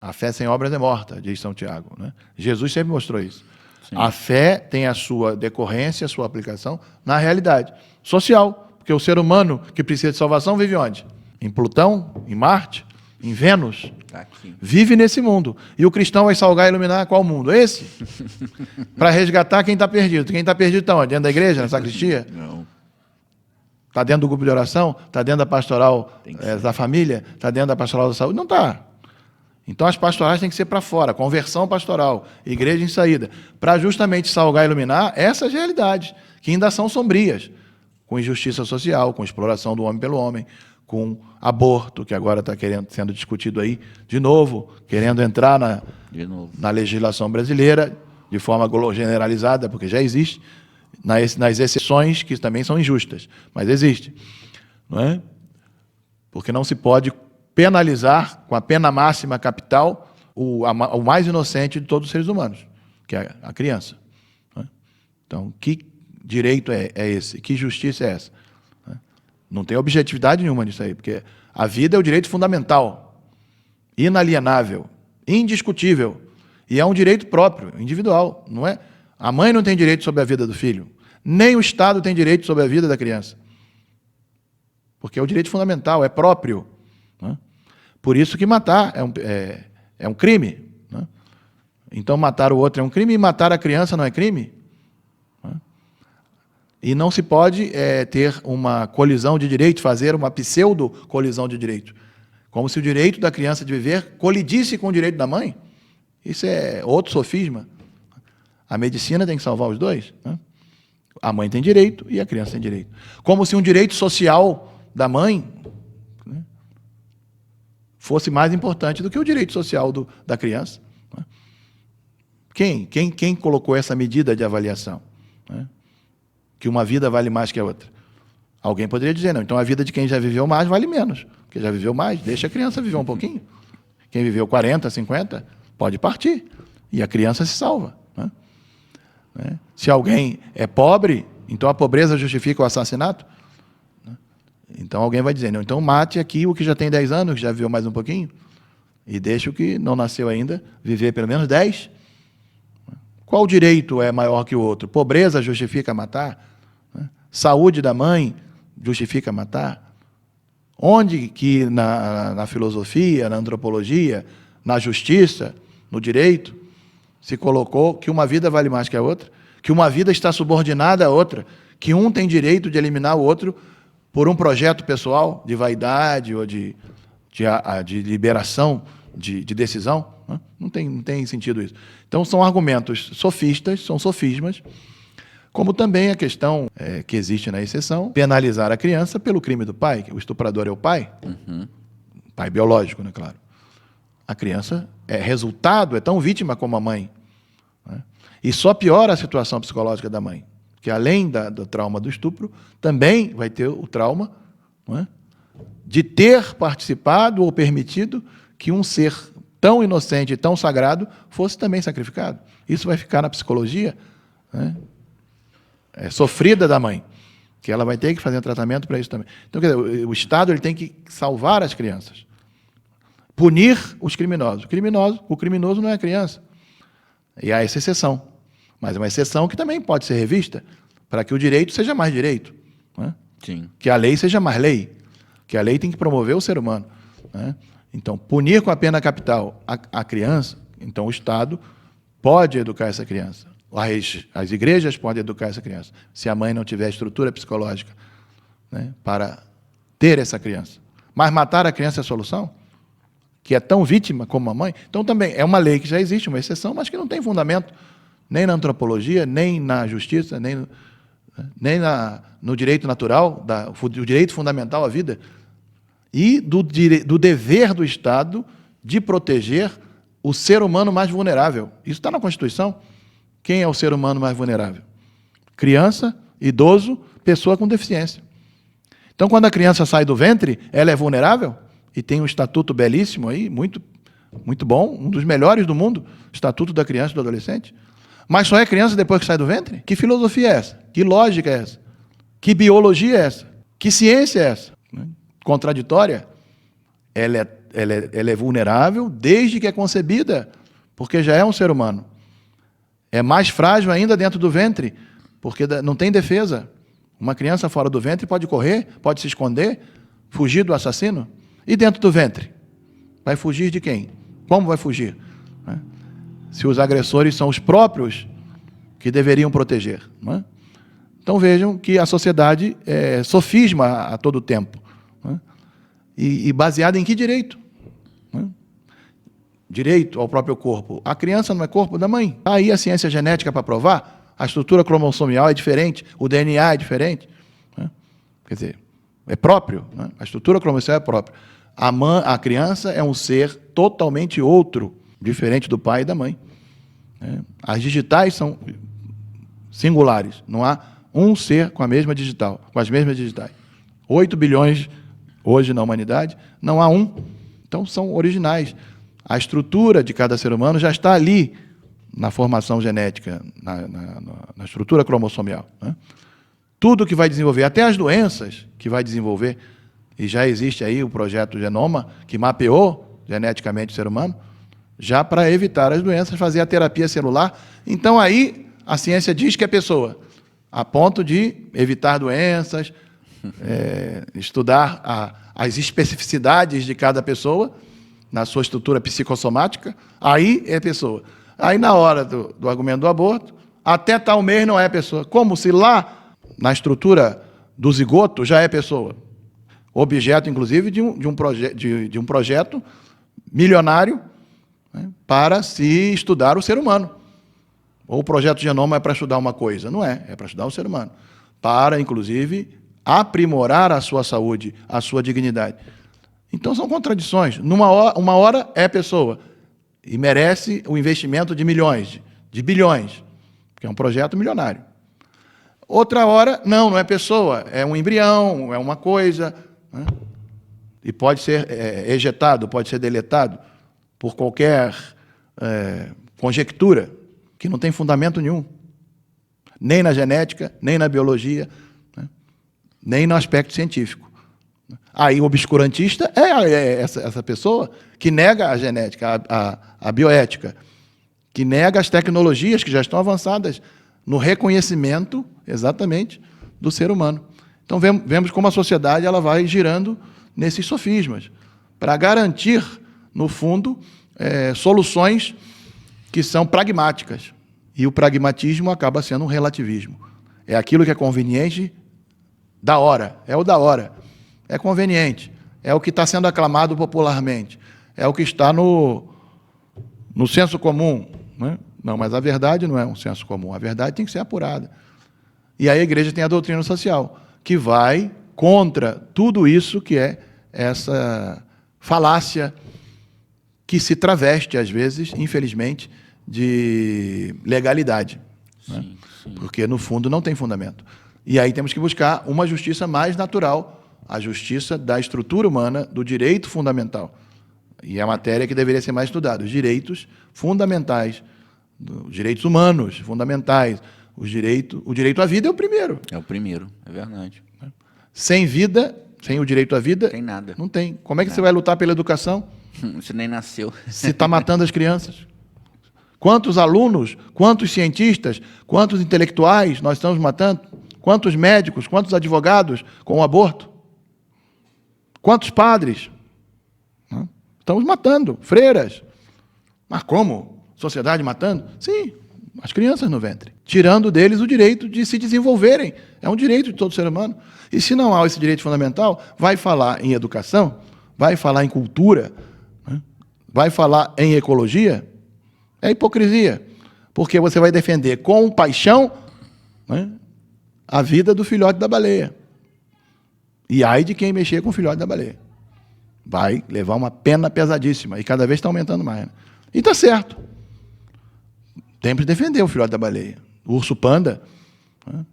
A fé sem obras é morta, diz São Tiago, né? Jesus sempre mostrou isso. Sim. A fé tem a sua decorrência, a sua aplicação na realidade social, porque o ser humano que precisa de salvação vive onde? Em Plutão, em Marte, em Vênus. Aqui. Vive nesse mundo. E o cristão vai salgar e iluminar qual mundo? Esse? Para resgatar quem está perdido. Quem está perdido está onde? Dentro da igreja, na sacristia? Não. Está dentro do grupo de oração? Está dentro da pastoral da família? Está dentro da pastoral da saúde? Não está. Então as pastorais têm que ser para fora, conversão pastoral, igreja em saída, para justamente salgar e iluminar essas realidades, que ainda são sombrias, com injustiça social, com exploração do homem pelo homem, com aborto, que agora está sendo discutido aí de novo, querendo entrar na legislação brasileira de forma generalizada, porque já existe, nas exceções que também são injustas, mas existe, não é? Porque não se pode penalizar com a pena máxima capital o mais inocente de todos os seres humanos, que é a criança. Não é? Então, que direito é esse? Que justiça é essa? Não tem objetividade nenhuma nisso aí, porque a vida é o direito fundamental, inalienável, indiscutível, e é um direito próprio, individual, não é? A mãe não tem direito sobre a vida do filho, nem o Estado tem direito sobre a vida da criança, porque é o direito fundamental, é próprio. Né? Por isso que matar é um crime. Né? Então, matar o outro é um crime e matar a criança não é crime? Né? E não se pode ter uma colisão de direito, fazer uma pseudo-colisão de direito, como se o direito da criança de viver colidisse com o direito da mãe. Isso é outro sofisma. A medicina tem que salvar os dois. Né? A mãe tem direito e a criança tem direito. Como se um direito social da mãe fosse mais importante do que o direito social da criança. Né? Quem colocou essa medida de avaliação? Né? Que uma vida vale mais que a outra. Alguém poderia dizer, não, então a vida de quem já viveu mais vale menos, porque já viveu mais, deixa a criança viver um pouquinho. Quem viveu 40, 50, pode partir, e a criança se salva. Né? Se alguém é pobre, então a pobreza justifica o assassinato? Então alguém vai dizer, não, então mate aqui o que já tem 10 anos, que já viveu mais um pouquinho, e deixe o que não nasceu ainda viver pelo menos 10. Qual direito é maior que o outro? Pobreza justifica matar? Saúde da mãe justifica matar? Onde que na filosofia, na antropologia, na justiça, no direito, se colocou que uma vida vale mais que a outra, que uma vida está subordinada à outra, que um tem direito de eliminar o outro por um projeto pessoal de vaidade ou de liberação de decisão? Não tem sentido isso. Então, são argumentos sofistas, são sofismas, como também a questão que existe na exceção, penalizar a criança pelo crime do pai, que o estuprador é o pai, pai biológico, né, claro. A criança é resultado, é tão vítima como a mãe. Né? E só piora a situação psicológica da mãe, que além do trauma do estupro, também vai ter o trauma, não é? De ter participado ou permitido que um ser tão inocente e tão sagrado fosse também sacrificado. Isso vai ficar na psicologia, né? Sofrida da mãe, que ela vai ter que fazer um tratamento para isso também. Então, quer dizer, o Estado ele tem que salvar as crianças, punir os criminosos. O criminoso não é a criança. E há essa exceção. Mas é uma exceção que também pode ser revista para que o direito seja mais direito. Né? Sim. Que a lei seja mais lei. Que a lei tem que promover o ser humano. Né? Então, punir com a pena capital a criança, então o Estado pode educar essa criança. As igrejas podem educar essa criança, se a mãe não tiver estrutura psicológica, né, para ter essa criança. Mas matar a criança é a solução? Que é tão vítima como a mãe? Então, também é uma lei que já existe, uma exceção, mas que não tem fundamento nem na antropologia, nem na justiça, nem no direito natural, o direito fundamental à vida, e do dever do Estado de proteger o ser humano mais vulnerável. Isso está na Constituição. Quem é o ser humano mais vulnerável? Criança, idoso, pessoa com deficiência. Então, quando a criança sai do ventre, ela é vulnerável e tem um estatuto belíssimo aí, muito, muito bom, um dos melhores do mundo, Estatuto da Criança e do Adolescente. Mas só é criança depois que sai do ventre? Que filosofia é essa? Que lógica é essa? Que biologia é essa? Que ciência é essa? Contraditória? Ela é ela é vulnerável desde que é concebida, porque já é um ser humano. É mais frágil ainda dentro do ventre, porque não tem defesa. Uma criança fora do ventre pode correr, pode se esconder, fugir do assassino. E dentro do ventre? Vai fugir de quem? Como vai fugir? Se os agressores são os próprios que deveriam proteger. Não é? Então vejam que a sociedade sofisma a todo tempo. Não é? E baseada em que direito? Não é? Direito ao próprio corpo. A criança não é corpo da mãe. Aí a ciência genética para provar, a estrutura cromossomial é diferente, o DNA é diferente. Não é? Quer dizer, é próprio. Não é? A estrutura cromossomial é própria. A criança é um ser totalmente outro, diferente do pai e da mãe. As digitais são singulares. Não há um ser com a mesma digital, com as mesmas digitais. 8 bilhões hoje na humanidade, não há um. Então são originais. A estrutura de cada ser humano já está ali na formação genética, na estrutura cromossomial. Né? Tudo que vai desenvolver, até as doenças que vai desenvolver, e já existe aí o projeto Genoma, que mapeou geneticamente o ser humano, já para evitar as doenças, fazer a terapia celular. Então, aí, a ciência diz que é pessoa, a ponto de evitar doenças, estudar as especificidades de cada pessoa, na sua estrutura psicossomática, aí é pessoa. Aí, na hora do argumento do aborto, até tal mês não é pessoa. Como se lá, na estrutura do zigoto, já é pessoa. Objeto, inclusive, de um projeto milionário, né, para se estudar o ser humano. Ou o projeto Genoma é para estudar uma coisa? Não é, é para estudar o ser humano. Para, inclusive, aprimorar a sua saúde, a sua dignidade. Então, são contradições. Uma hora é pessoa e merece o investimento de milhões, de bilhões, porque é um projeto milionário. Outra hora, não é pessoa, é um embrião, é uma coisa, né? E pode ser ejetado, pode ser deletado por qualquer conjectura, que não tem fundamento nenhum, nem na genética, nem na biologia, né? Nem no aspecto científico. Aí o obscurantista é essa pessoa que nega a genética, a bioética, que nega as tecnologias que já estão avançadas no reconhecimento, exatamente, do ser humano. Então, vemos como a sociedade ela vai girando nesses sofismas, para garantir, no fundo, soluções que são pragmáticas. E o pragmatismo acaba sendo um relativismo. É aquilo que é conveniente da hora, é o da hora. É conveniente, é o que está sendo aclamado popularmente, é o que está no senso comum. Né? Não, mas a verdade não é um senso comum, a verdade tem que ser apurada. E aí a igreja tem a doutrina social, que vai contra tudo isso que é essa falácia que se traveste, às vezes, infelizmente, de legalidade. Sim, né? Sim. Porque, no fundo, não tem fundamento. E aí temos que buscar uma justiça mais natural, a justiça da estrutura humana, do direito fundamental. E a matéria que deveria ser mais estudada, os direitos fundamentais, os direitos humanos fundamentais, o direito à vida é o primeiro. É o primeiro, é verdade. Sem vida, sem o direito à vida, tem nada. Não tem. Como é que você vai lutar pela educação? Você nem nasceu. Se está matando as crianças. Quantos alunos, quantos cientistas, quantos intelectuais nós estamos matando? Quantos médicos, quantos advogados com o aborto? Quantos padres? Estamos matando. Freiras. Mas como? Sociedade matando? Sim, as crianças no ventre. Tirando deles o direito de se desenvolverem. É um direito de todo ser humano. E se não há esse direito fundamental, vai falar em educação, vai falar em cultura, né? Vai falar em ecologia, é hipocrisia. Porque você vai defender com paixão, né, a vida do filhote da baleia. E ai de quem mexer com o filhote da baleia. Vai levar uma pena pesadíssima. E cada vez está aumentando mais. Né? E está certo. Temos que defender o filhote da baleia. O urso panda. Né?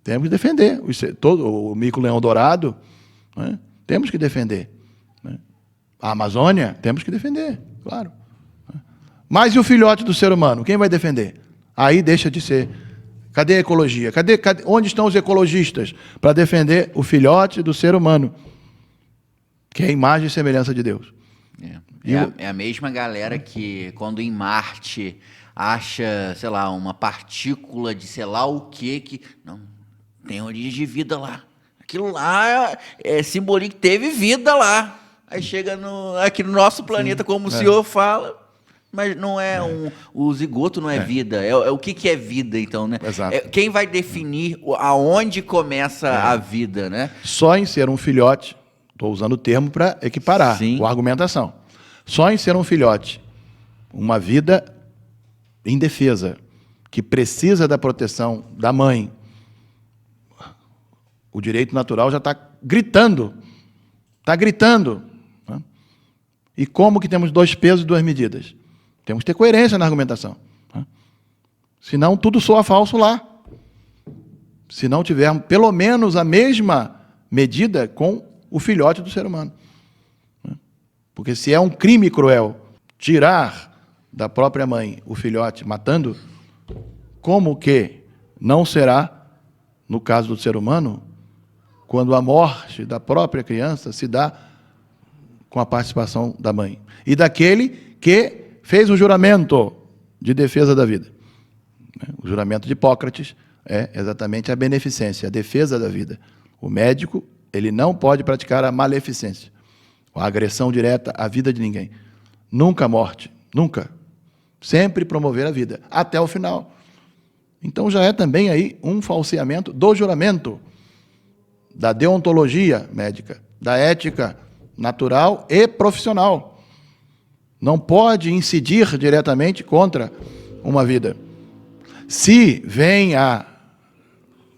Temos que defender. O mico-leão dourado. Né? Temos que defender. Né? A Amazônia, temos que defender, claro. Mas e o filhote do ser humano? Quem vai defender? Aí deixa de ser. Cadê a ecologia? Onde estão os ecologistas para defender o filhote do ser humano? Que é a imagem e semelhança de Deus. É a mesma galera que, quando em Marte, acha, sei lá, uma partícula de sei lá o quê, que não tem origem de vida lá. Aquilo lá é simboliza que teve vida lá. Aí chega aqui no nosso planeta, como o senhor fala, mas não é o zigoto não é vida. O que é vida, então, né? Exato. Quem vai definir aonde começa a vida, né? Só em ser um filhote, estou usando o termo para equiparar a argumentação. Só em ser um filhote, uma vida indefesa, que precisa da proteção da mãe, o direito natural já está gritando. Está gritando. Né? E como que temos 2 pesos e 2 medidas? Temos que ter coerência na argumentação. Né? Senão tudo soa falso lá. Se não tivermos pelo menos a mesma medida com o filhote do ser humano. Né? Porque se é um crime cruel tirar da própria mãe o filhote matando, como que não será, no caso do ser humano, quando a morte da própria criança se dá com a participação da mãe e daquele que fez o juramento de defesa da vida. O juramento de Hipócrates é exatamente a beneficência, a defesa da vida. O médico, ele não pode praticar a maleficência, a agressão direta à vida de ninguém. Nunca a morte, nunca. Sempre promover a vida, até o final. Então já é também aí um falseamento do juramento, da deontologia médica, da ética natural e profissional. Não pode incidir diretamente contra uma vida. Se vem a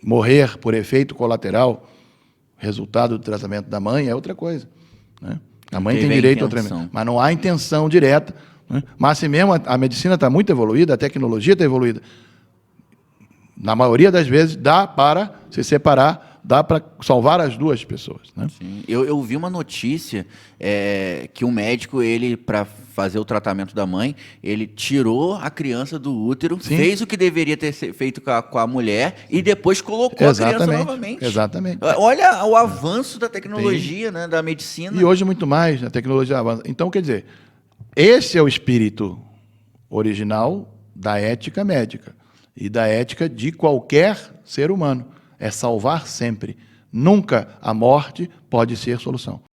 morrer por efeito colateral, resultado do tratamento da mãe, é outra coisa. Né? A mãe tem direito ao tratamento, mas não há intenção direta. Né? Mas assim mesmo, a medicina está muito evoluída, a tecnologia está evoluída. Na maioria das vezes, dá para se separar, dá para salvar as 2 pessoas. Né? Sim. Eu vi uma notícia que um médico, ele, para fazer o tratamento da mãe, ele tirou a criança do útero, fez o que deveria ter feito com a mulher e depois colocou a criança novamente. Exatamente. Olha o avanço da tecnologia, né, da medicina. E hoje muito mais, a tecnologia avança. Então, quer dizer, esse é o espírito original da ética médica e da ética de qualquer ser humano. É salvar sempre. Nunca a morte pode ser solução.